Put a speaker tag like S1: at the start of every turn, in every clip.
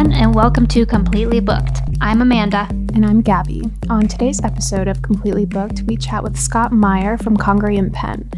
S1: everyone, and welcome to Completely Booked. I'm Amanda.
S2: And I'm Gabby. On today's episode of Completely Booked, we chat with Scott Meyer from Congaree and Penn.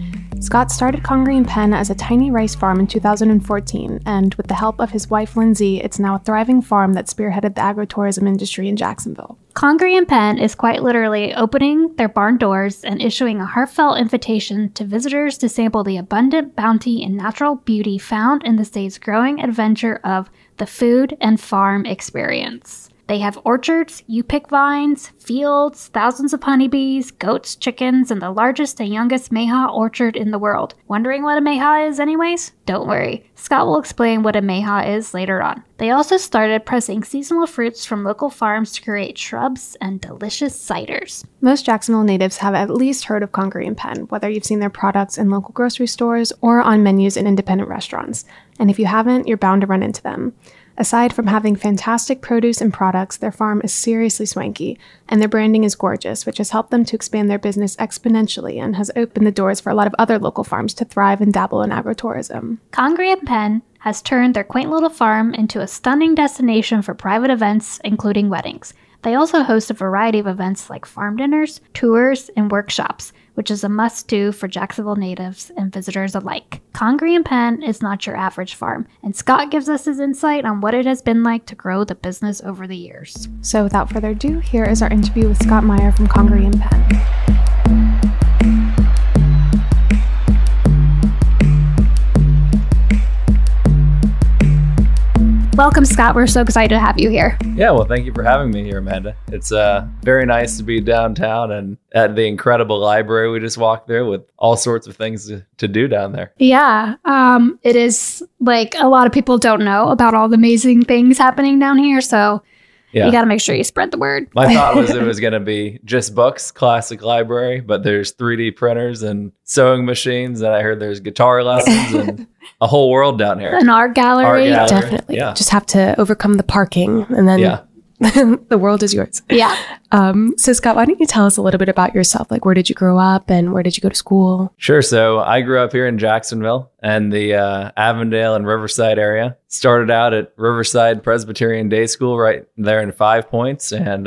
S2: Scott started Congaree and Penn as a tiny rice farm in 2014, and with the help of his wife Lindsay, it's now a thriving farm that spearheaded the agrotourism industry in Jacksonville.
S1: Congaree and Penn is quite literally opening their barn doors and issuing a heartfelt invitation to visitors to sample the abundant bounty and natural beauty found in the state's growing adventure of the food and farm experience. They have orchards, you-pick vines, fields, thousands of honeybees, goats, chickens, and the largest and youngest Mayhaw orchard in the world. Wondering what a Mayhaw is anyways? Don't worry, Scott will explain what a Mayhaw is later on. They also started pressing seasonal fruits from local farms to create shrubs and delicious ciders.
S2: Most Jacksonville natives have at least heard of Congaree and Penn, whether you've seen their products in local grocery stores or on menus in independent restaurants. And if you haven't, you're bound to run into them. Aside from having fantastic produce and products, their farm is seriously swanky, and their branding is gorgeous, which has helped them to expand their business exponentially and has opened the doors for a lot of other local farms to thrive and dabble in agrotourism.
S1: Congaree and Penn has turned their quaint little farm into a stunning destination for private events, including weddings. They also host a variety of events like farm dinners, tours, and workshops, which is a must-do for Jacksonville natives and visitors alike. Congaree and Penn is not your average farm, and Scott gives us his insight on what it has been like to grow the business over the years.
S2: So without further ado, here is our interview with Scott Meyer from Congaree and Penn.
S1: Welcome, Scott. We're so excited to have you here.
S3: Yeah, well, thank you for having me here, Amanda. It's very nice to be downtown and at the incredible library we just walked through with all sorts of things to do down there.
S1: Yeah, it is like a lot of people don't know about all the amazing things happening down here, so you got to make sure you spread the word.
S3: My thought was it was going to be just books, classic library, but there's 3D printers and sewing machines, and I heard there's guitar lessons and a whole world down here.
S1: An art gallery.
S2: Definitely. Yeah. Just have to overcome the parking, and then the world is yours.
S1: Yeah.
S2: So Scott, why don't you tell us a little bit about yourself? Like, where did you grow up and where did you go to school?
S3: Sure. So I grew up here in Jacksonville and the Avondale and Riverside area. Started out at Riverside Presbyterian Day School right there in 5 Points, and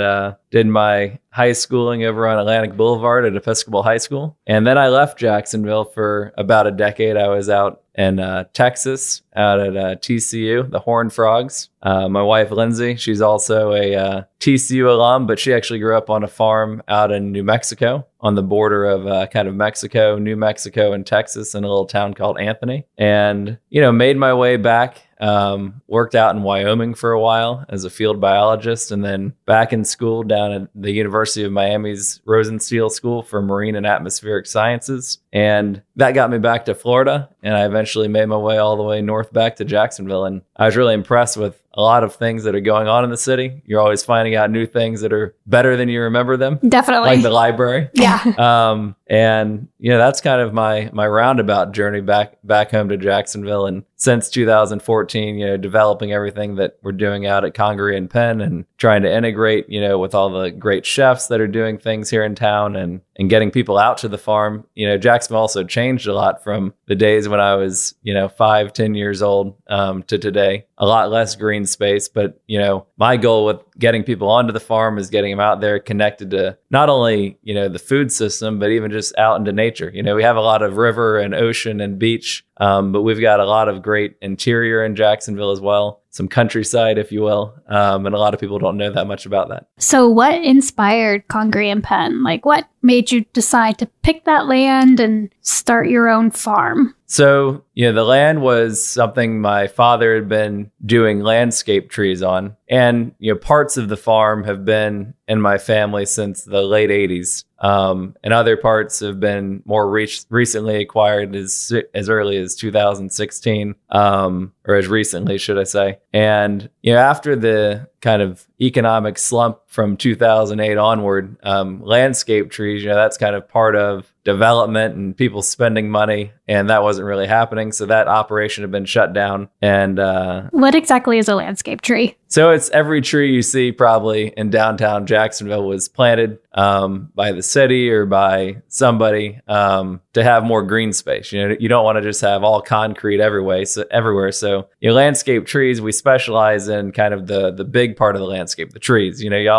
S3: did my high schooling over on Atlantic Boulevard at Episcopal High School. And then I left Jacksonville for about a decade. I was out in Texas, out at TCU, the Horned Frogs. My wife, Lindsay, she's also a TCU alum, but she actually grew up on a farm out in New Mexico on the border of kind of Mexico, New Mexico, and Texas in a little town called Anthony. And, made my way back. Worked out in Wyoming for a while as a field biologist, and then back in school down at the University of Miami's Rosenstiel School for Marine and Atmospheric Sciences. And that got me back to Florida, and I eventually made my way all the way north back to Jacksonville. And I was really impressed with a lot of things that are going on in the city. You're always finding out new things that are better than you remember them.
S1: Definitely.
S3: Like the library.
S1: Yeah.
S3: And that's kind of my roundabout journey back home to Jacksonville. And since 2014, developing everything that we're doing out at Congaree and Penn and trying to integrate, with all the great chefs that are doing things here in town and getting people out to the farm. Jacksonville also changed a lot from the days when I was, 5-10 years old to today. A lot less green space. But, my goal with getting people onto the farm is getting them out there connected to not only, the food system, but even just out into nature. We have a lot of river and ocean and beach, but we've got a lot of great interior in Jacksonville as well. Some countryside, if you will. And a lot of people don't know that much about that.
S1: So what inspired Congaree and Penn? Like, what made you decide to pick that land and start your own farm?
S3: So, the land was something my father had been doing landscape trees on. And, parts of the farm have been in my family since the late 80s. And other parts have been more recently acquired as early as 2016, or as recently, should I say. And, after the kind of economic slump from 2008 onward, landscape trees, that's kind of part of development and people spending money, and that wasn't really happening. So that operation had been shut down. And
S1: what exactly is a landscape tree?
S3: So it's every tree you see probably in downtown Jacksonville was planted by the city or by somebody to to have more green space. You don't want to just have all concrete everywhere. So landscape trees, we specialize in kind of the big part of the landscape, the trees. You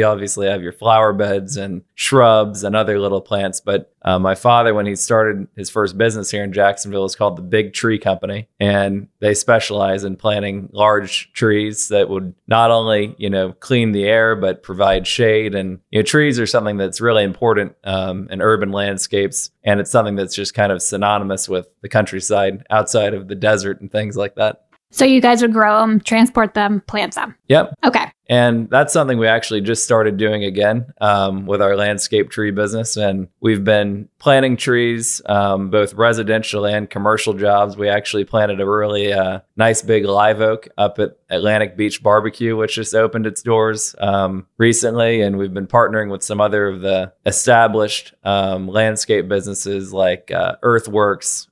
S3: obviously have your flower beds and shrubs and other little plants, but my father, when he started his first business here in Jacksonville, is called the Big Tree Company, and they specialize in planting large trees that would not only clean the air but provide shade. And trees are something that's really important in urban landscapes, and it's something that's just kind of synonymous with the countryside outside of the desert and things like that.
S1: So you guys would grow them, transport them, plant them.
S3: Yep.
S1: Okay.
S3: And that's something we actually just started doing again with our landscape tree business. And we've been planting trees, both residential and commercial jobs. We actually planted a really nice big live oak up at Atlantic Beach Barbecue, which just opened its doors recently. And we've been partnering with some other of the established landscape businesses like Earthworks,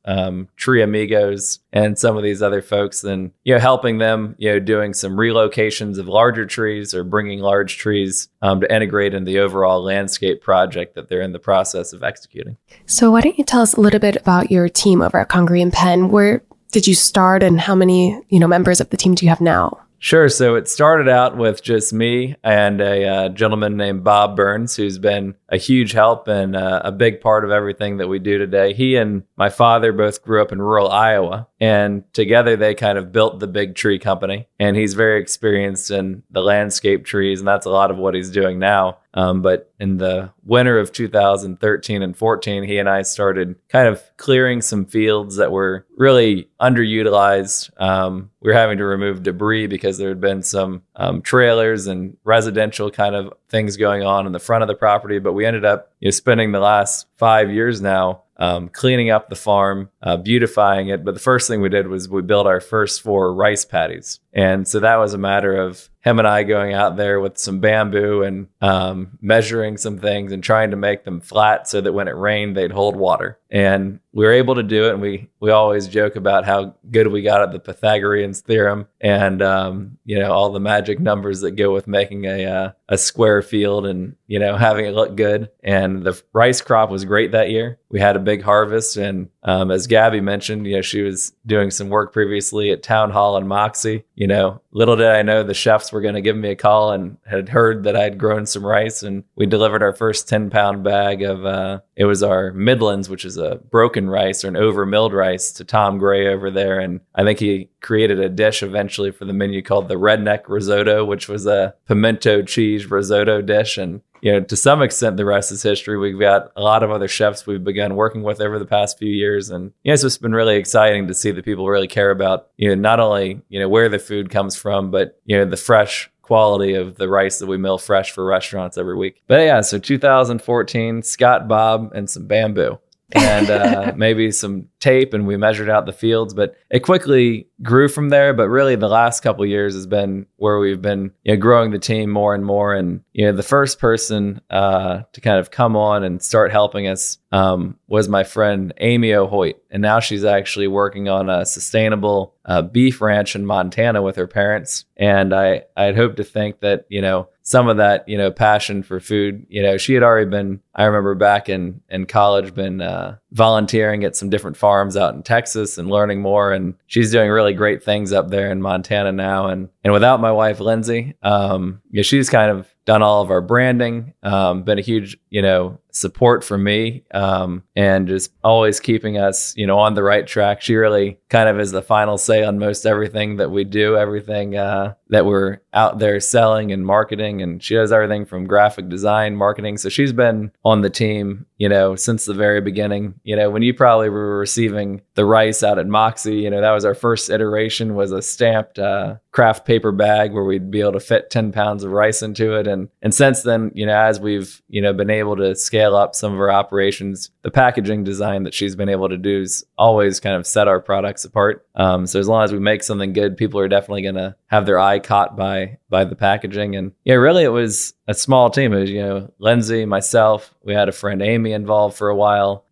S3: Tree Amigos, and some of these other folks, and helping them doing some relocations of larger trees or bringing large trees to integrate in the overall landscape project that they're in the process of executing.
S2: So why don't you tell us a little bit about your team over at Congaree and Penn? Where did you start, and how many members of the team do you have now?
S3: Sure. So it started out with just me and a gentleman named Bob Burns, who's been a huge help and a big part of everything that we do today. He and my father both grew up in rural Iowa, and together they kind of built the Big Tree Company. And he's very experienced in the landscape trees, and that's a lot of what he's doing now. But in the winter of 2013 and 14, he and I started kind of clearing some fields that were really underutilized. We were having to remove debris because there had been some trailers and residential kind of things going on in the front of the property. But we ended up spending the last 5 years now cleaning up the farm, beautifying it. But the first thing we did was we built our first 4 rice paddies. And so that was a matter of him and I going out there with some bamboo and measuring some things and trying to make them flat so that when it rained, they'd hold water. And we were able to do it. And we always joke about how good we got at the Pythagorean theorem and, all the magic numbers that go with making a square field and, having it look good. And the rice crop was great that year. We had a big harvest. And as Gabby mentioned, she was doing some work previously at Town Hall in Moxie. Little did I know the chefs were going to give me a call and had heard that I'd grown some rice. And we delivered our first 10-pound bag of, it was our Midlands, which is a broken rice or an over milled rice, to Tom Gray over there. And I think he created a dish eventually for the menu called the Redneck Risotto, which was a pimento cheese risotto dish. And to some extent, the rest is history. We've got a lot of other chefs we've begun working with over the past few years. And it's just been really exciting to see that people really care about, not only, where the food comes from, but, the fresh quality of the rice that we mill fresh for restaurants every week. But yeah, so 2014, Scott, Bob, and some bamboo. And maybe some tape, and we measured out the fields, but it quickly grew from there. But really the last couple of years has been where we've been growing the team more and more. And the first person to kind of come on and start helping us was my friend Amy O'Hoyt, and now she's actually working on a sustainable beef ranch in Montana with her parents. And I'd hope to think that some of that, passion for food, she had already been, I remember back in college, been volunteering at some different farms out in Texas and learning more. And she's doing really great things up there in Montana now. And without my wife, Lindsay, she's kind of done all of our branding, been a huge, support for me, and just always keeping us, on the right track. She really kind of is the final say on most everything that we do, everything that we're out there selling and marketing. And she does everything from graphic design, marketing. So she's been on the team, since the very beginning. When you probably were receiving the rice out at Moxie, that was our first iteration, was a stamped craft paper bag where we'd be able to fit 10 pounds of rice into it. And since then, as we've, been able to scale up some of our operations, the packaging design that she's been able to do is always kind of set our products apart. So as long as we make something good, people are definitely going to have their eye caught by the packaging. And really it was a small team. It was, Lindsay, myself, we had a friend Amy involved for a while.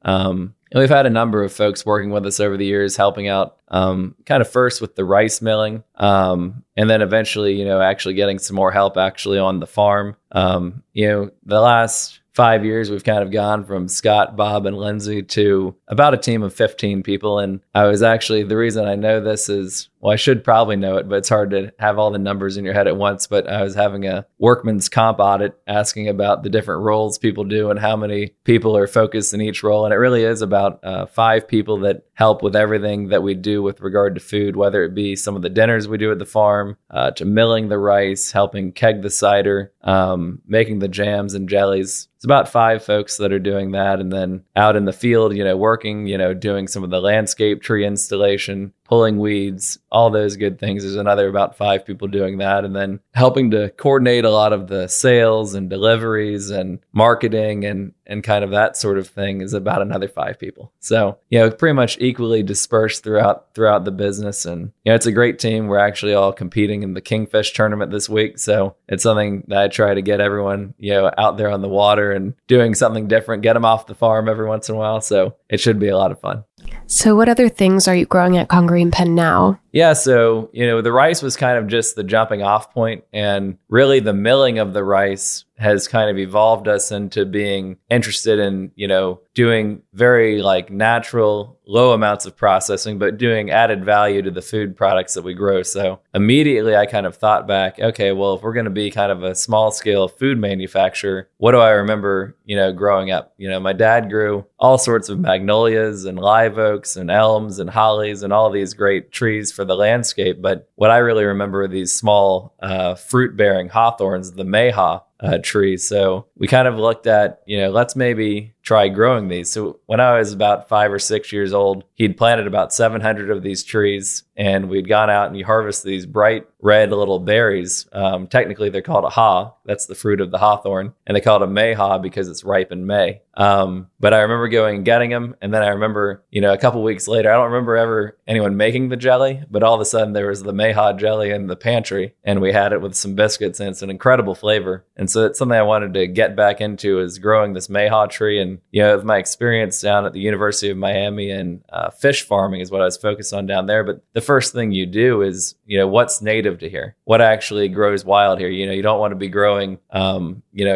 S3: And we've had a number of folks working with us over the years, helping out kind of first with the rice milling, and then eventually, actually getting some more help actually on the farm. The last 5 years, we've kind of gone from Scott, Bob, and Lindsay to about a team of 15 people. And I was actually, the reason I know this is, well, I should probably know it, but it's hard to have all the numbers in your head at once. But I was having a workman's comp audit asking about the different roles people do and how many people are focused in each role. And it really is about 5 people that help with everything that we do with regard to food, whether it be some of the dinners we do at the farm, to milling the rice, helping keg the cider, making the jams and jellies. It's about 5 folks that are doing that. And then out in the field, working, doing some of the landscape tree installation, pulling weeds, all those good things. There's another about 5 people doing that. And then helping to coordinate a lot of the sales and deliveries and marketing and kind of that sort of thing is about another 5 people. So, pretty much equally dispersed throughout the business. And, it's a great team. We're actually all competing in the Kingfish tournament this week. So it's something that I try to get everyone, out there on the water and doing something different, get them off the farm every once in a while. So it should be a lot of fun.
S2: So what other things are you growing at Congaree and Penn now?
S3: Yeah, so, the rice was kind of just the jumping off point, and really the milling of the rice has kind of evolved us into being interested in, doing very natural, low amounts of processing, but doing added value to the food products that we grow. So immediately I kind of thought back, okay, well, if we're going to be kind of a small scale food manufacturer, what do I remember, growing up? My dad grew all sorts of magnolias and live oaks and elms and hollies and all these great trees for the landscape. But what I really remember are these small fruit-bearing hawthorns, the Mayhaw trees. So we kind of looked at, let's maybe try growing these. So when I was about 5 or 6 years old, he'd planted about 700 of these trees, and we'd gone out and you harvest these bright red little berries. Technically, they're called a haw. That's the fruit of the hawthorn. And they call it a Mayhaw because it's ripe in May. But I remember going and getting them. And then I remember, a couple weeks later, I don't remember ever anyone making the jelly, but all of a sudden there was the Mayhaw jelly in the pantry, and we had it with some biscuits, and it's an incredible flavor. And so it's something I wanted to get back into, is growing this Mayhaw tree. And, with my experience down at the University of Miami and fish farming is what I was focused on down there. But the first thing you do is, what's native to here? What actually grows wild here? You don't want to be growing,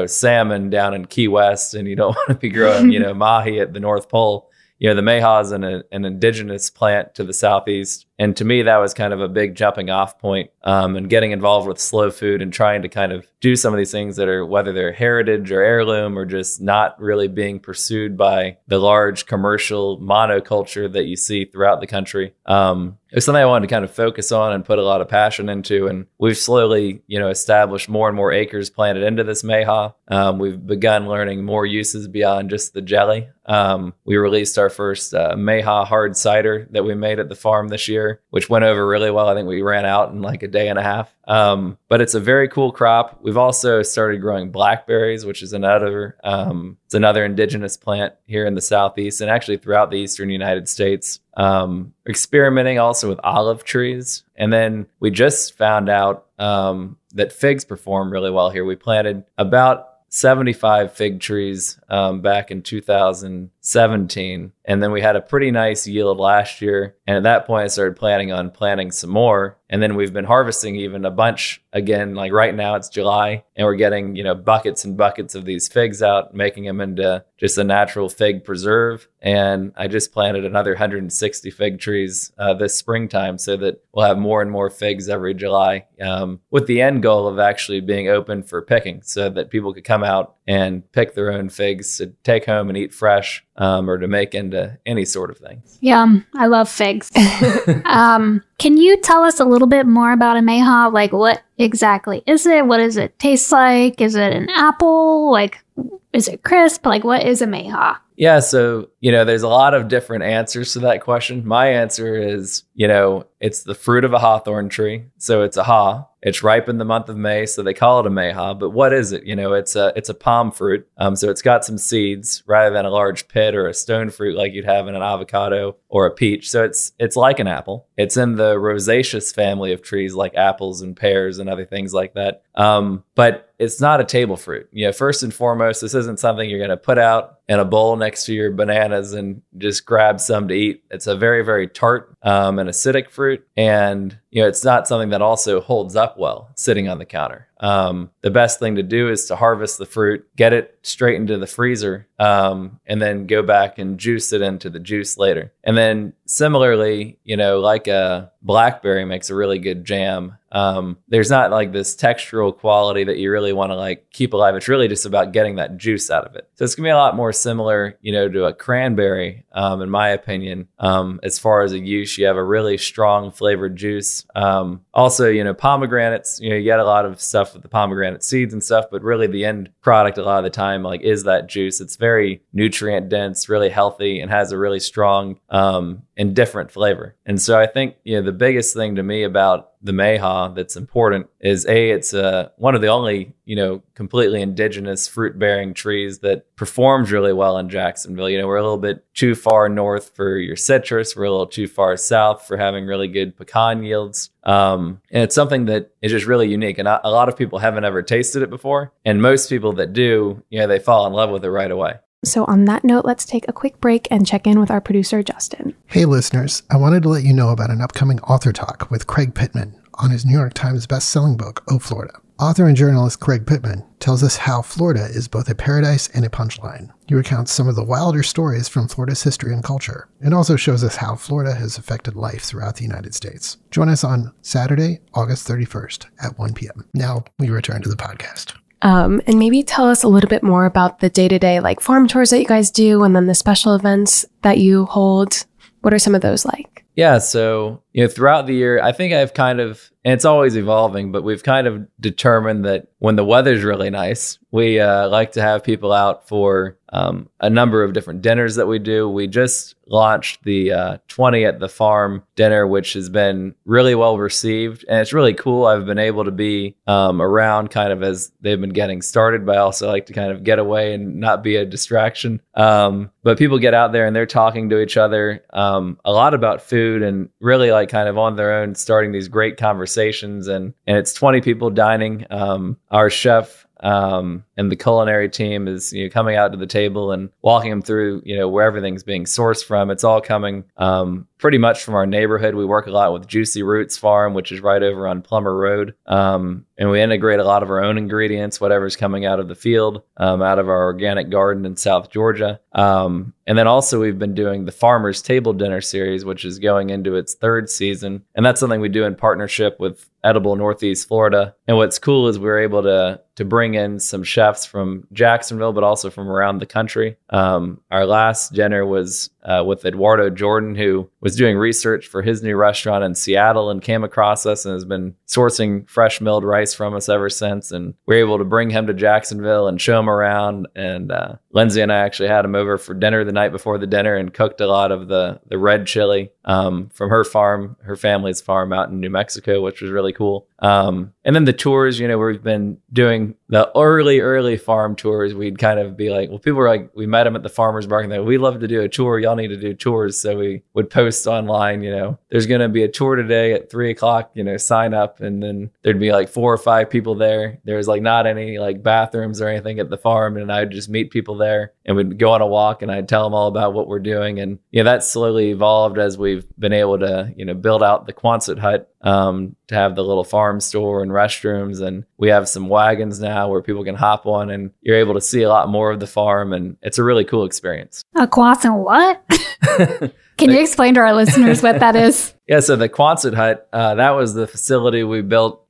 S3: salmon down in Key West, and you don't want to be growing, mahi at the North Pole. The Mayhaw is an indigenous plant to the Southeast. And to me, that was kind of a big jumping off point, and getting involved with slow food and trying to kind of do some of these things that are, whether they're heritage or heirloom or just not really being pursued by the large commercial monoculture that you see throughout the country. It's something I wanted to kind of focus on and put a lot of passion into. And we've slowly, established more and more acres planted into this Mayhaw. We've begun learning more uses beyond just the jelly. We released our first Mayhaw hard cider that we made at the farm this year, which went over really well. I think we ran out in like a day and a half. But it's a very cool crop. We've also started growing blackberries, which is another indigenous plant here in the Southeast and actually throughout the Eastern United States. Experimenting also with olive trees. And then we just found out that figs perform really well here. We planted about 75 fig trees back in 2017. And then we had a pretty nice yield last year. And at that point, I started planning on planting some more. And then we've been harvesting even a bunch again. Like right now it's July, and we're getting, buckets and buckets of these figs out, making them into just a natural fig preserve. And I just planted another 160 fig trees this springtime, so that we'll have more and more figs every July, with the end goal of actually being open for picking, so that people could come out and pick their own figs to take home and eat fresh, or to make into any sort of thing.
S1: Yum. I love figs. Can you tell us a little bit more about a Mayhaw? Like, what exactly is it? What does it taste like? Is it an apple? Like, is it crisp? Like, what is a Mayhaw?
S3: Yeah, so, there's a lot of different answers to that question. My answer is, it's the fruit of a hawthorn tree. So it's a haw. It's ripe in the month of May, so they call it a Mayhaw. But what is it? It's a palm fruit. So it's got some seeds rather than a large pit or a stone fruit like you'd have in an avocado or a peach. So it's like an apple. It's in the rosaceous family of trees like apples and pears and other things like that. But it's not a table fruit. First and foremost, this isn't something you're going to put out in a bowl next to your bananas and just grab some to eat. It's a very, very tart and acidic fruit. And, it's not something that also holds up well sitting on the counter. The best thing to do is to harvest the fruit, get it straight into the freezer, and then go back and juice it into the juice later. And then similarly, like a blackberry makes a really good jam. There's not like this textural quality that you really want to like keep alive. It's really just about getting that juice out of it. So it's gonna be a lot more similar, to a cranberry, in my opinion. As far as a use, you have a really strong flavored juice. Also, pomegranates, you get a lot of stuff with the pomegranate seeds and stuff, but really the end product a lot of the time like is that juice. It's very nutrient dense, really healthy, and has a really strong and different flavor. And so I think the biggest thing to me about the Mayhaw that's important is it's one of the only completely indigenous fruit bearing trees that performs really well in Jacksonville. We're a little bit too far north for your citrus, we're a little too far south for having really good pecan yields, and it's something that is just really unique, and a lot of people haven't ever tasted it before, and most people that do, they fall in love with it right away.
S2: So on that note, let's take a quick break and check in with our producer, Justin.
S4: Hey listeners, I wanted to let you know about an upcoming author talk with Craig Pittman on his New York Times best-selling book, Oh, Florida. Author and journalist Craig Pittman tells us how Florida is both a paradise and a punchline. He recounts some of the wilder stories from Florida's history and culture, and also shows us how Florida has affected life throughout the United States. Join us on Saturday, August 31st at 1 p.m. Now we return to the podcast.
S2: And maybe tell us a little bit more about the day-to-day farm tours that you guys do, and then the special events that you hold. What are some of those like?
S3: Yeah, so throughout the year, I think I've kind of, and it's always evolving, but we've kind of determined that when the weather's really nice, we like to have people out for a number of different dinners that we do. We just launched the 20 at the Farm dinner, which has been really well received, and it's really cool. I've been able to be around kind of as they've been getting started, but I also like to kind of get away and not be a distraction. But people get out there and they're talking to each other a lot about food, and really like kind of on their own starting these great conversations, and it's 20 people dining. Our chef and the culinary team is coming out to the table and walking them through where everything's being sourced from. It's all coming pretty much from our neighborhood. We work a lot with Juicy Roots Farm, which is right over on Plummer Road, and we integrate a lot of our own ingredients, whatever's coming out of the field, out of our organic garden in South Georgia. And then also we've been doing the Farmer's Table Dinner series, which is going into its third season, and that's something we do in partnership with Edible Northeast Florida. And what's cool is we're able to bring in some chefs from Jacksonville, but also from around the country. Our last dinner was with Eduardo Jordan, who was doing research for his new restaurant in Seattle and came across us and has been sourcing fresh milled rice from us ever since. And we're able to bring him to Jacksonville and show him around. And Lindsay and I actually had him over for dinner the night before the dinner and cooked a lot of the red chili from her farm, her family's farm out in New Mexico, which was really cool. And then the tours, we've been doing the early farm tours. We'd kind of be like, well, people were like, we met them at the farmer's market. They're like, we'd love to do a tour. Y'all need to do tours. So we would post online, there's going to be a tour today at 3:00, sign up. And then there'd be like 4 or 5 people there. There's like not any like bathrooms or anything at the farm. And I'd just meet people there and we'd go on a walk and I'd tell them all about what we're doing. And, that slowly evolved as we've been able to, build out the Quonset Hut to have the little farm store and restrooms. And we have some wagons now where people can hop on and you're able to see a lot more of the farm. And it's a really cool experience.
S1: A Quonset what? Can you explain to our listeners what that is?
S3: Yeah, so the Quonset Hut, that was the facility we built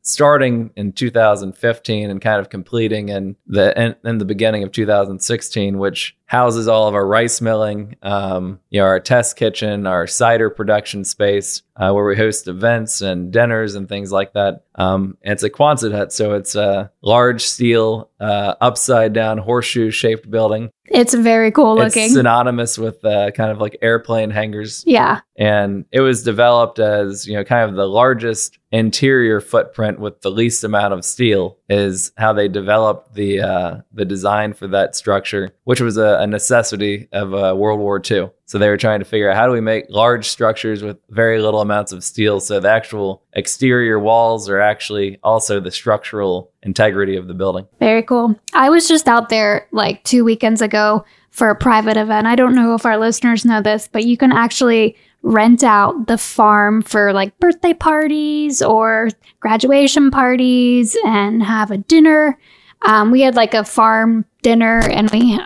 S3: starting in 2015 and kind of completing in the beginning of 2016, which houses all of our rice milling, our test kitchen, our cider production space, where we host events and dinners and things like that. And it's a Quonset Hut, so it's a large steel, upside down horseshoe shaped building.
S1: It's very cool looking.
S3: It's synonymous with kind of like airplane hangars.
S1: Yeah.
S3: And it was developed as, kind of the largest interior footprint with the least amount of steel is how they developed the design for that structure, which was a necessity of World War II. So they were trying to figure out how do we make large structures with very little amounts of steel. So the actual exterior walls are actually also the structural integrity of the building.
S1: Very cool. I was just out there like 2 weekends ago for a private event. I don't know if our listeners know this, but you can actually rent out the farm for like birthday parties or graduation parties and have a dinner. We had like a farm dinner, and we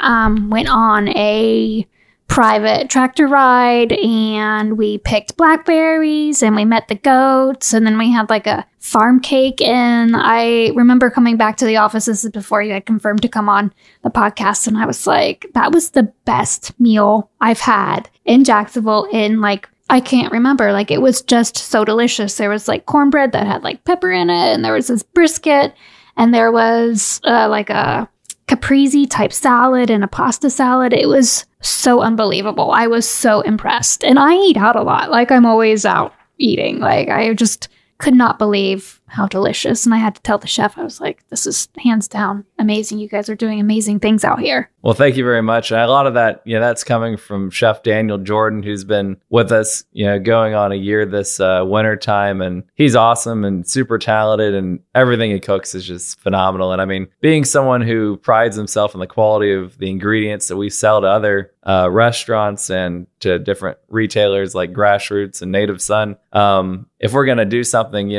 S1: went on a private tractor ride, and we picked blackberries, and we met the goats, and then we had like a farm cake. And I remember coming back to the office, this is before you had confirmed to come on the podcast, and I was like, that was the best meal I've had in Jacksonville in like, I can't remember. Like, it was just so delicious. There was like cornbread that had like pepper in it, and there was this brisket, and there was like a caprese type salad and a pasta salad. It was so unbelievable. I was so impressed. And I eat out a lot. Like, I'm always out eating. Like, I just could not believe how delicious. And I had to tell the chef, I was like, this is hands down amazing. You guys are doing amazing things out here.
S3: Well, thank you very much. And a lot of that, that's coming from Chef Daniel Jordan, who's been with us, going on a year this winter time. And he's awesome and super talented, and everything he cooks is just phenomenal. And I mean, being someone who prides himself on the quality of the ingredients that we sell to other restaurants and to different retailers like Grassroots and Native Son, if we're going to do something,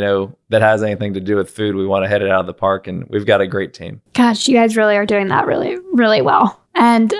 S3: that has anything to do with food, we want to hit it out of the park, and we've got a great team.
S1: Gosh, you guys really are doing that really, really well. And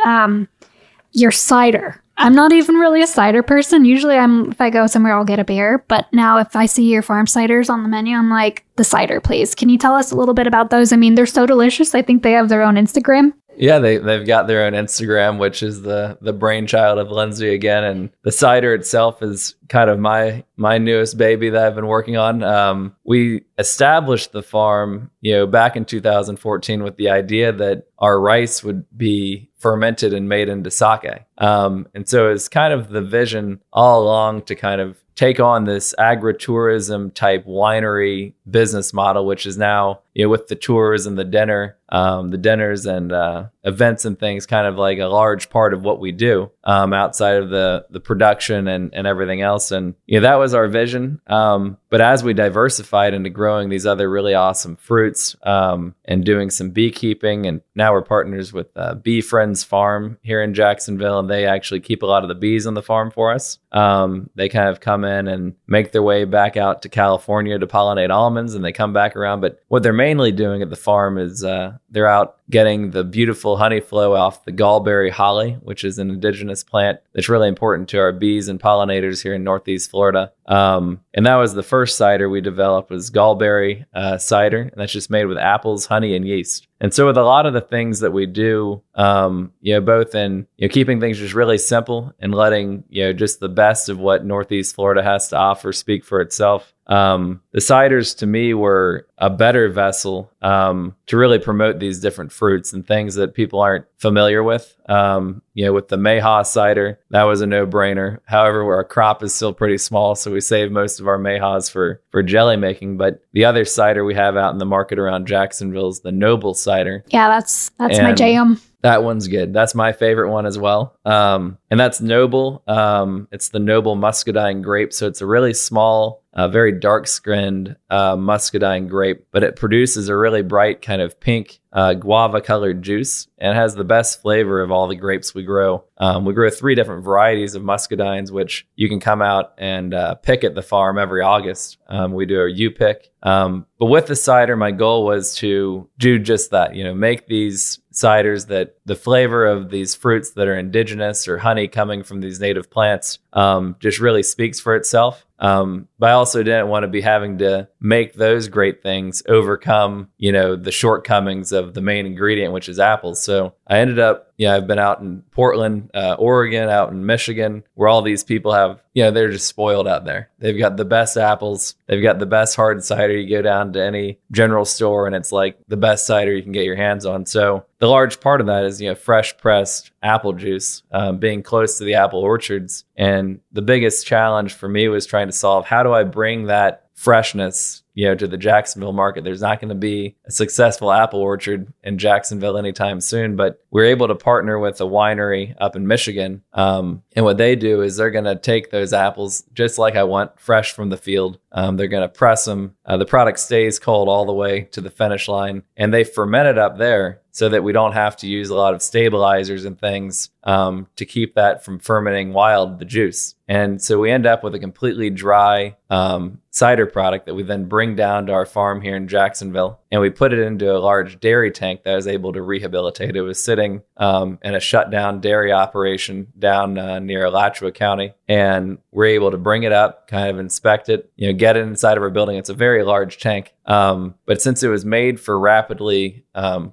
S1: your cider. I'm not even really a cider person. Usually if I go somewhere, I'll get a beer. But now if I see your farm ciders on the menu, I'm like, the cider, please. Can you tell us a little bit about those? I mean, they're so delicious. I think they have their own Instagram.
S3: Yeah, they've got their own Instagram, which is the brainchild of Lindsay again. And the cider itself is kind of my newest baby that I've been working on. We established the farm, back in 2014 with the idea that our rice would be fermented and made into sake. And so it's kind of the vision all along to kind of take on this agritourism type winery business model, which is now, with the tours and the dinners and events and things, kind of like a large part of what we do outside of the production and everything else. And that was our vision. But as we diversified into growing these other really awesome fruits and doing some beekeeping, and now we're partners with Bee Friends Farm here in Jacksonville, and they actually keep a lot of the bees on the farm for us. They kind of come in and make their way back out to California to pollinate almonds, and they come back around. But what they're mainly doing at the farm is they're out getting the beautiful honey flow off the gallberry holly, which is an indigenous plant that's really important to our bees and pollinators here in Northeast Florida. And that was the first cider we developed, was gallberry cider, and that's just made with apples, honey, and yeast. And so with a lot of the things that we do, both in keeping things just really simple and letting just the best of what Northeast Florida has to offer speak for itself. The ciders to me were a better vessel to really promote these different fruits and things that people aren't familiar with. With the Mayhaw cider, that was a no-brainer. However, our crop is still pretty small, so we save most of our Mayhaws for jelly making. But the other cider we have out in the market around Jacksonville is the Noble cider.
S1: Yeah, that's my jam.
S3: That one's good. That's my favorite one as well. And that's Noble. It's the Noble muscadine grape. So it's a really small, very dark-skinned muscadine grape, but it produces a really bright kind of pink guava-colored juice, and has the best flavor of all the grapes we grow. We grow 3 different varieties of muscadines, which you can come out and pick at the farm every August. We do a U-pick. But with the cider, my goal was to do just that, make these ciders that the flavor of these fruits that are indigenous or honey coming from these native plants just really speaks for itself. But I also didn't want to be having to make those great things overcome, the shortcomings of the main ingredient, which is apples. So I ended up, I've been out in Portland, Oregon, out in Michigan, where all these people have, they're just spoiled out there. They've got the best apples. They've got the best hard cider. You go down to any general store and it's like the best cider you can get your hands on. So the large part of that is, fresh pressed apple juice, being close to the apple orchards. And the biggest challenge for me was trying to solve, how do I bring that freshness, to the Jacksonville market? There's not going to be a successful apple orchard in Jacksonville anytime soon, but we're able to partner with a winery up in Michigan. And what they do is they're going to take those apples just like I want, fresh from the field. They're going to press them. The product stays cold all the way to the finish line, and they ferment it up there so that we don't have to use a lot of stabilizers and things to keep that from fermenting wild, the juice. And so we end up with a completely dry cider product that we then bring down to our farm here in Jacksonville. And we put it into a large dairy tank that I was able to rehabilitate. It was sitting in a shut down dairy operation down near Alachua County. And we're able to bring it up, kind of inspect it, get it inside of our building. It's a very large tank. But since it was made for rapidly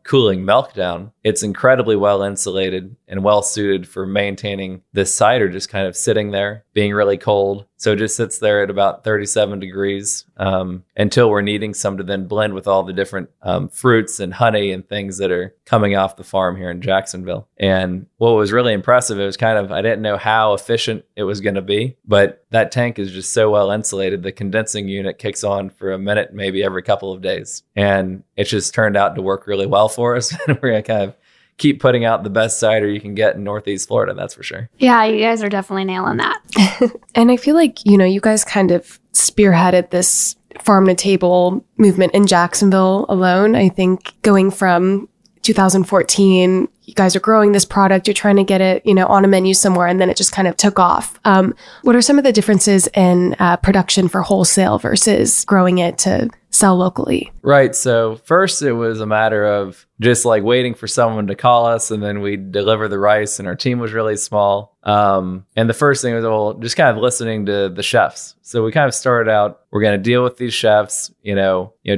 S3: cooling meltdown, it's incredibly well insulated and well suited for maintaining this cider just kind of sitting there, being really cold. So it just sits there at about 37 degrees until we're needing some to then blend with all the different fruits and honey and things that are coming off the farm here in Jacksonville. And what was really impressive, it was I didn't know how efficient it was going to be, but that tank is just so well insulated. The condensing unit kicks on for a minute, maybe every couple of days. And it just turned out to work really well for us. And we're going to kind of keep putting out the best cider you can get in Northeast Florida, that's for sure.
S1: Yeah, you guys are definitely nailing that.
S2: And I feel like, you guys kind of spearheaded this farm to table movement in Jacksonville alone. I think going from 2014, you guys are growing this product, you're trying to get it, on a menu somewhere, and then it just kind of took off. What are some of the differences in production for wholesale versus growing it to sell locally?
S3: Right. So first it was a matter of just like waiting for someone to call us, and then we'd deliver the rice, and our team was really small. And the first thing was, just kind of listening to the chefs. So we kind of started out, we're going to deal with these chefs,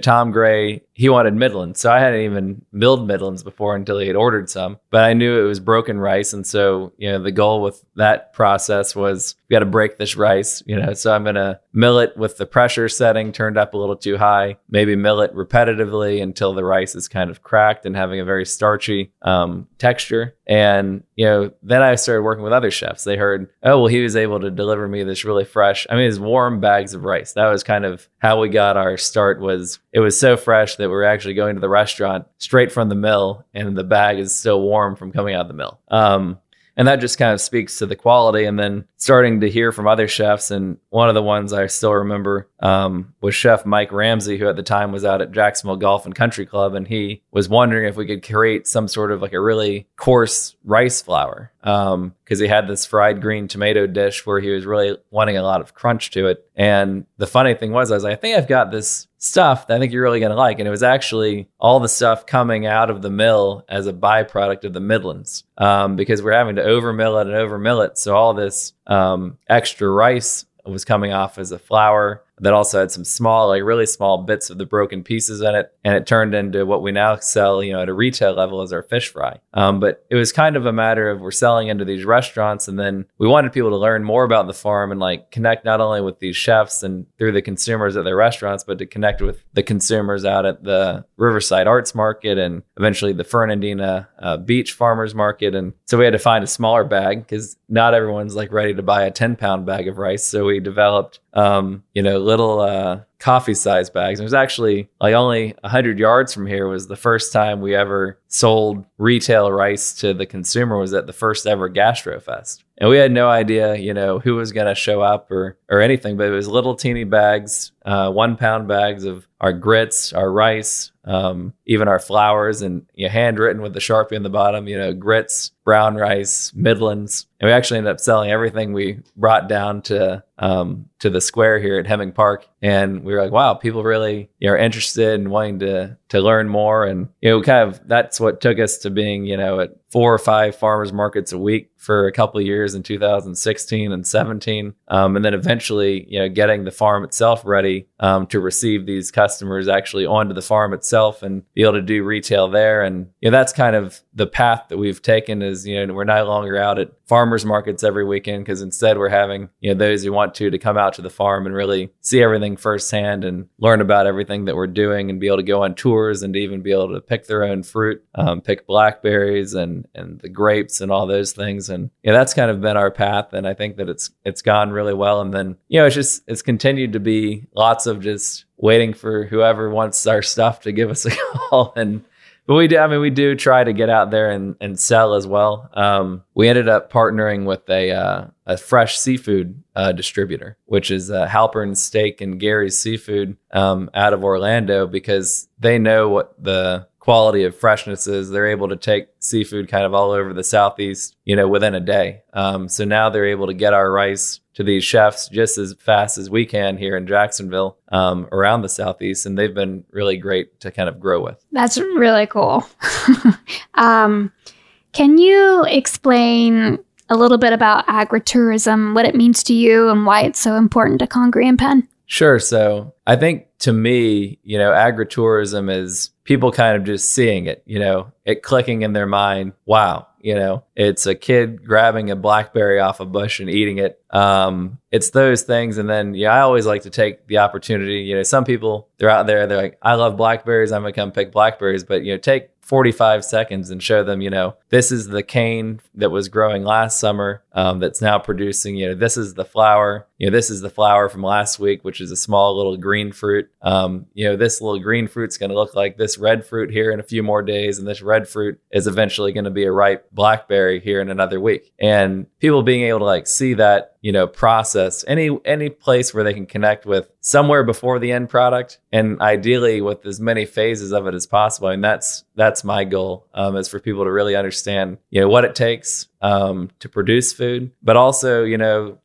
S3: Tom Gray, he wanted Midlands. So I hadn't even milled Midlands before until he had ordered some, but I knew it was broken rice. And so, the goal with that process was we got to break this rice, so I'm going to mill it with the pressure setting turned up a little too high, maybe mill it repetitively until the rice is kind of cracked and having a very starchy texture. And, then I started working with other chefs. They heard, oh, well, he was able to deliver me this really fresh, it's warm bags of rice. That was kind of how we got our start. It was so fresh that we're actually going to the restaurant straight from the mill, and the bag is still warm from coming out of the mill. And that just kind of speaks to the quality. And then starting to hear from other chefs. And one of the ones I still remember was Chef Mike Ramsey, who at the time was out at Jacksonville Golf and Country Club. And he was wondering if we could create some sort of like a really coarse rice flour. Because he had this fried green tomato dish where he was really wanting a lot of crunch to it. And the funny thing was, I was like, I think I've got this stuff that I think you're really going to like. And it was actually all the stuff coming out of the mill as a byproduct of the Midlands, because we're having to overmill it. So all this extra rice was coming off as a flour that also had some small, really small bits of the broken pieces in it. And it turned into what we now sell, at a retail level as our fish fry. But it was kind of a matter of we're selling into these restaurants, and then we wanted people to learn more about the farm and connect not only with these chefs and through the consumers at their restaurants, but to connect with the consumers out at the Riverside Arts Market and eventually the Fernandina Beach Farmers Market. And so we had to find a smaller bag because not everyone's ready to buy a 10-pound bag of rice. So we developed little coffee-sized bags. It was actually only 100 yards from here was the first time we ever sold retail rice to the consumer, was at the first ever GastroFest. And we had no idea, who was going to show up or anything, but it was little teeny bags, 1-pound bags of our grits, our rice, even our flours, and handwritten with the Sharpie in the bottom, grits, brown rice, Midlands. And we actually ended up selling everything we brought down to the square here at Hemming Park. And we were like, wow, people really are interested and wanting to learn more. And, kind of that's what took us to being, at 4 or 5 farmers markets a week for a couple of years in 2016 and 17. And then eventually, getting the farm itself ready to receive these customers actually onto the farm itself and be able to do retail there. And that's kind of the path that we've taken is, we're no longer out at farmers markets every weekend, because instead we're having, those who want to come out to the farm and really see everything firsthand and learn about everything that we're doing and be able to go on tours and to even be able to pick their own fruit, pick blackberries and the grapes and all those things. And that's kind of been our path. And I think that it's gone really well. And then, it's continued to be lots of just waiting for whoever wants our stuff to give us a call. But we do try to get out there and sell as well. We ended up partnering with a fresh seafood distributor, which is Halpern's Steak and Gary's Seafood out of Orlando, because they know what the quality of freshness is, they're able to take seafood kind of all over the Southeast, within a day. So now they're able to get our rice to these chefs just as fast as we can here in Jacksonville, around the Southeast. And they've been really great to kind of grow with.
S1: That's really cool. Can you explain a little bit about agritourism, what it means to you and why it's so important to Congaree and Penn?
S3: Sure. So I think to me, agritourism is people kind of just seeing it, it clicking in their mind. Wow. It's a kid grabbing a blackberry off a bush and eating it. It's those things. And then, I always like to take the opportunity. Some people, they're out there, they're like, I love blackberries, I'm going to come pick blackberries. But, take 45 seconds and show them, this is the cane that was growing last summer, that's now producing, this is the flower, this is the flower from last week, which is a small little green fruit. This little green fruit's going to look like this red fruit here in a few more days. And this red fruit is eventually going to be a ripe blackberry here in another week. And people being able to see that, process, any place where they can connect with somewhere before the end product, and ideally with as many phases of it as possible. And that's my goal, is for people to really understand, what it takes to produce food, but also,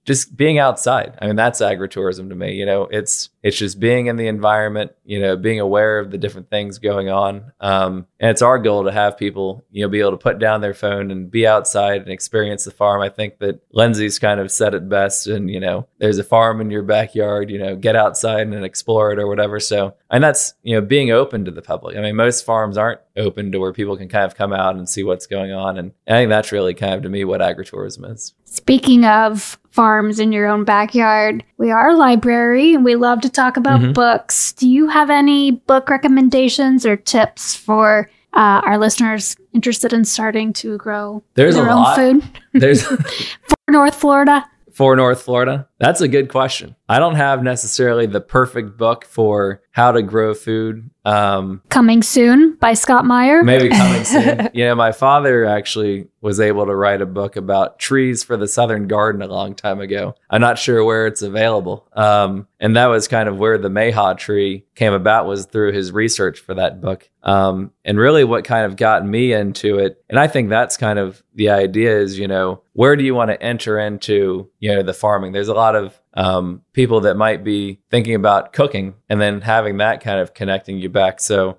S3: just being outside. I mean, that's agritourism to me. It's just being in the environment, being aware of the different things going on. And it's our goal to have people, be able to put down their phone and be outside and experience the farm. I think that Lindsay's kind of said it best. And, there's a farm in your backyard, get outside and explore it or whatever. So, and that's, being open to the public. I mean, most farms aren't open to where people can kind of come out and see what's going on. And I think that's really kind of, to me, what agritourism is.
S1: Speaking of farms in your own backyard, we are a library and we love to talk about books. Do you have any book recommendations or tips for our listeners interested in starting to grow their own food?
S3: There's
S1: For North Florida.
S3: For North Florida? That's a good question. I don't have necessarily the perfect book for how to grow food.
S1: Coming Soon by Scott Meyer.
S3: Maybe coming soon. My father actually was able to write a book about trees for the Southern Garden a long time ago. I'm not sure where it's available. And that was kind of where the Mayhaw tree came about, was through his research for that book. And really what kind of got me into it, and I think that's kind of the idea is, where do you want to enter into, the farming? There's a lot of people that might be thinking about cooking and then having that kind of connecting you back. So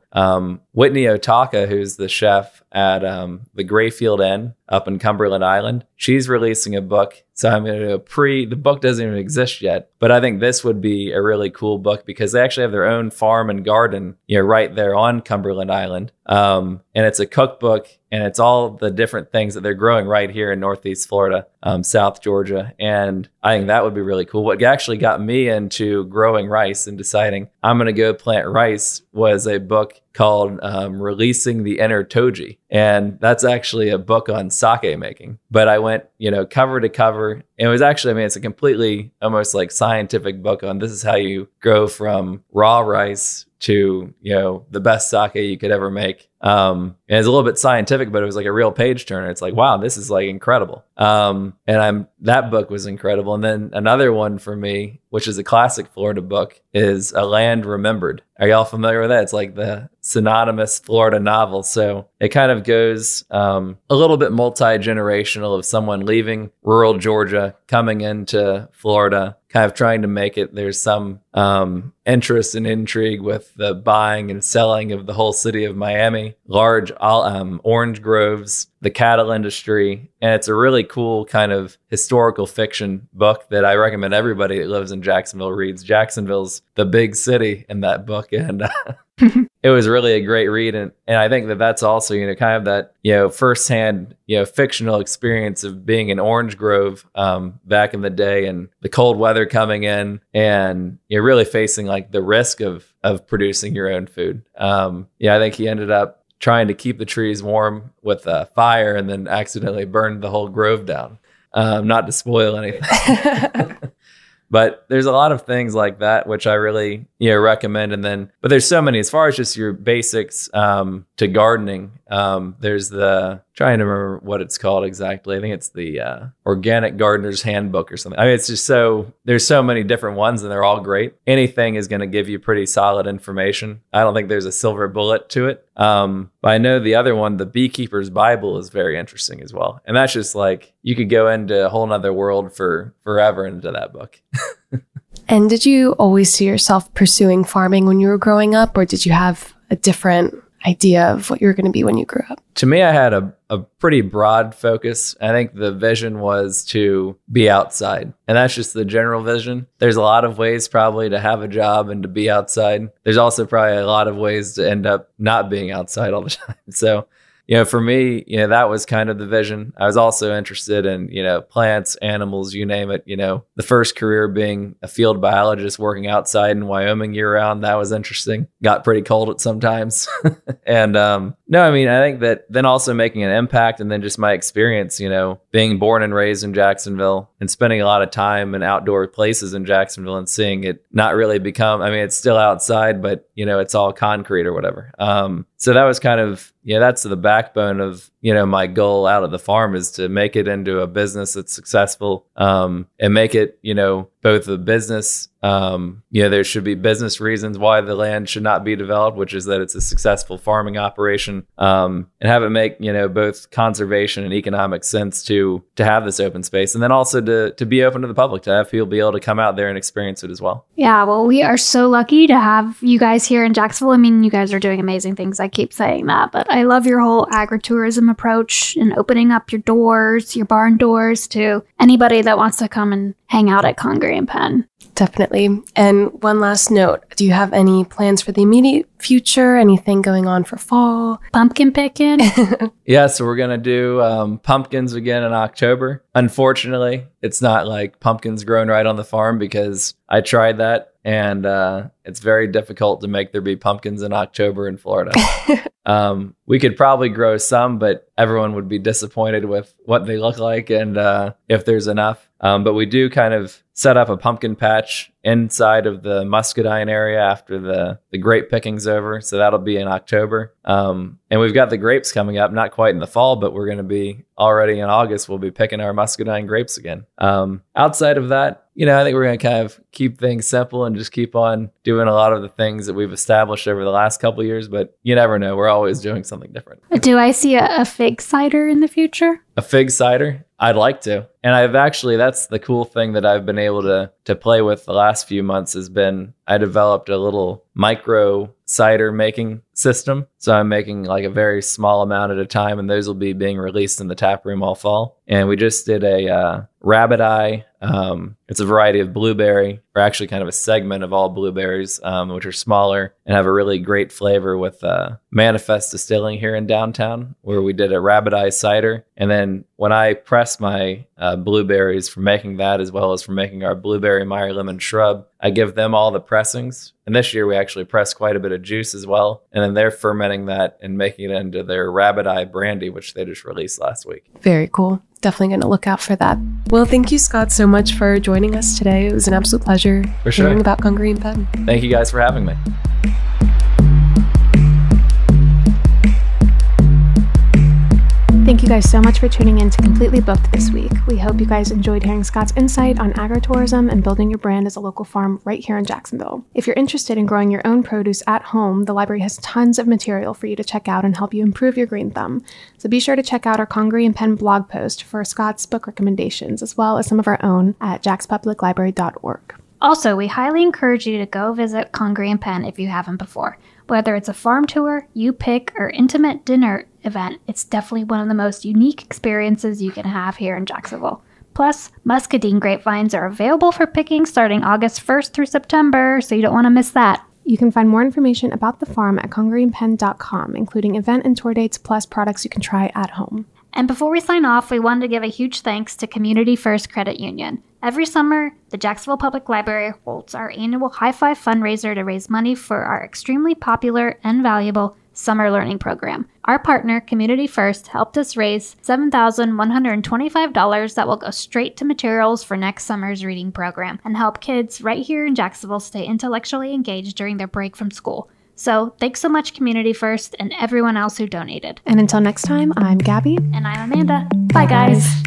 S3: Whitney Otaka, who's the chef at the Grayfield Inn up in Cumberland Island, she's releasing a book. So I'm going to the book doesn't even exist yet, but I think this would be a really cool book because they actually have their own farm and garden, right there on Cumberland Island. And it's a cookbook, and it's all the different things that they're growing right here in Northeast Florida, South Georgia. And I think that would be really cool. What actually got me into growing rice and deciding I'm going to go plant rice was a book called Releasing the Inner Toji. And that's actually a book on sake making. But I went, cover to cover. It was actually, it's a completely almost like scientific book on this is how you go from raw rice to, the best sake you could ever make. And it's a little bit scientific, but it was like a real page turner. It's like, wow, this is like incredible. That book was incredible. And then another one for me, which is a classic Florida book, is A Land Remembered. Are y'all familiar with that? It's like the synonymous Florida novel. So it kind of goes a little bit multi-generational of someone leaving rural Georgia, coming into Florida, kind of trying to make it. There's some interest and intrigue with the buying and selling of the whole city of Miami, large orange groves, the cattle industry. And it's a really cool kind of historical fiction book that I recommend everybody that lives in Jacksonville reads. Jacksonville's the big city in that book. And it was really a great read. And I think that that's also, kind of that, firsthand, fictional experience of being in orange grove back in the day and the cold weather coming in and you're really facing like the risk of producing your own food. I think he ended up trying to keep the trees warm with a fire and then accidentally burned the whole grove down. Not to spoil anything. But there's a lot of things like that, which I really recommend. But there's so many, as far as just your basics to gardening, there's the trying to remember what it's called exactly. I think it's the Organic Gardener's Handbook or something. I mean, it's just there's so many different ones and they're all great. Anything is going to give you pretty solid information. I don't think there's a silver bullet to it. But I know the other one, the Beekeeper's Bible, is very interesting as well. And that's just like, you could go into a whole nother world for forever into that book.
S2: And did you always see yourself pursuing farming when you were growing up, or did you have a different idea of what you were going to be when you grew up?
S3: To me, I had a pretty broad focus. I think the vision was to be outside. And that's just the general vision. There's a lot of ways probably to have a job and to be outside. There's also probably a lot of ways to end up not being outside all the time. So, for me, that was kind of the vision. I was also interested in, plants, animals, you name it. The first career being a field biologist working outside in Wyoming year round. That was interesting. Got pretty cold at sometimes. And no, I mean, I think that then also making an impact, and then just my experience, being born and raised in Jacksonville and spending a lot of time in outdoor places in Jacksonville and seeing it not really become, I mean, it's still outside, but it's all concrete or whatever. So that was kind of, that's the backbone of, my goal out of the farm, is to make it into a business that's successful, and make it, both a business, there should be business reasons why the land should not be developed, which is that it's a successful farming operation, and have it make, both conservation and economic sense to have this open space. And then also to be open to the public, to have people be able to come out there and experience it as well.
S1: Yeah, well, we are so lucky to have you guys here in Jacksonville. I mean, you guys are doing amazing things. I keep saying that, but I love your whole agritourism approach and opening up your doors, your barn doors, to anybody that wants to come and hang out at Congaree and Penn.
S2: Definitely. And one last note, do you have any plans for the immediate future? Anything going on for fall?
S1: Pumpkin picking?
S3: Yeah, so we're going to do pumpkins again in October. Unfortunately, it's not like pumpkins grown right on the farm, because I tried that, and it's very difficult to make there be pumpkins in October in Florida. We could probably grow some, but everyone would be disappointed with what they look like and if there's enough. But we do kind of set up a pumpkin patch inside of the muscadine area after the grape picking's over. So that'll be in October. And we've got the grapes coming up, not quite in the fall, but we're going to be already in August. We'll be picking our muscadine grapes again. Outside of that, I think we're going to kind of keep things simple and just keep on doing a lot of the things that we've established over the last couple of years. But you never know. We're always doing something different.
S1: Do I see a fig cider in the future?
S3: A fig cider? I'd like to. And I've actually, that's the cool thing that I've been able to play with the last few months, has been, I developed a little micro cider making system. So I'm making like a very small amount at a time, and those will be being released in the tap room all fall. And we just did a rabbit eye. It's a variety of blueberry, or actually kind of a segment of all blueberries, which are smaller and have a really great flavor, with Manifest Distilling here in downtown, where we did a rabbit eye cider. And then when I press my blueberries for making that, as well as for making our blueberry Meyer lemon shrub, I give them all the pressings. And this year we actually pressed quite a bit of juice as well. And then they're fermenting that and making it into their rabbit eye brandy, which they just released last week.
S2: Very cool. Definitely going to look out for that. Well, thank you, Scott, so much for joining us today. It was an absolute pleasure hearing about Congaree and Penn.
S3: Thank you guys for having me.
S2: Thank you guys so much for tuning in to Completely Booked this week. We hope you guys enjoyed hearing Scott's insight on agritourism and building your brand as a local farm right here in Jacksonville. If you're interested in growing your own produce at home, the library has tons of material for you to check out and help you improve your green thumb. So be sure to check out our Congaree and Penn blog post for Scott's book recommendations, as well as some of our own at jackspubliclibrary.org.
S1: Also, we highly encourage you to go visit Congaree and Penn if you haven't before. Whether it's a farm tour, you pick, or intimate dinner event, it's definitely one of the most unique experiences you can have here in Jacksonville. Plus, muscadine grapevines are available for picking starting August 1st through September, so you don't want to miss that.
S2: You can find more information about the farm at congareeandpenn.com, including event and tour dates, plus products you can try at home.
S1: And before we sign off, we wanted to give a huge thanks to Community First Credit Union. Every summer, the Jacksonville Public Library holds our annual High Five fundraiser to raise money for our extremely popular and valuable summer learning program. Our partner, Community First, helped us raise $7,125 that will go straight to materials for next summer's reading program and help kids right here in Jacksonville stay intellectually engaged during their break from school. So thanks so much, Community First, and everyone else who donated.
S2: And until next time, I'm Gabby.
S1: And I'm Amanda.
S2: Bye, guys.